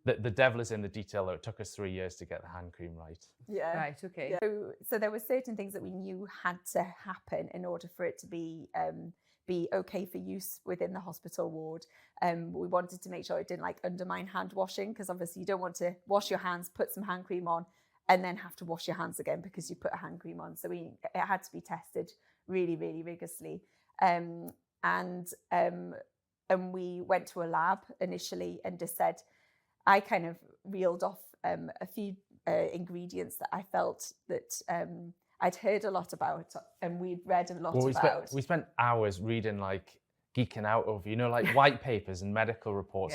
the devil is in the detail, though. It took us 3 years to get the hand cream right. Yeah. Right, okay. Yeah. So there were certain things that we knew had to happen in order for it to be okay for use within the hospital ward. We wanted to make sure it didn't like undermine hand washing, because obviously you don't want to wash your hands, put some hand cream on, and then have to wash your hands again because you put a hand cream on. So it had to be tested really, really rigorously. And we went to a lab initially and just said, I kind of reeled off a few ingredients that I felt that I'd heard a lot about and we'd read a lot about. We spent hours reading, like, geeking out over, like white papers and medical reports.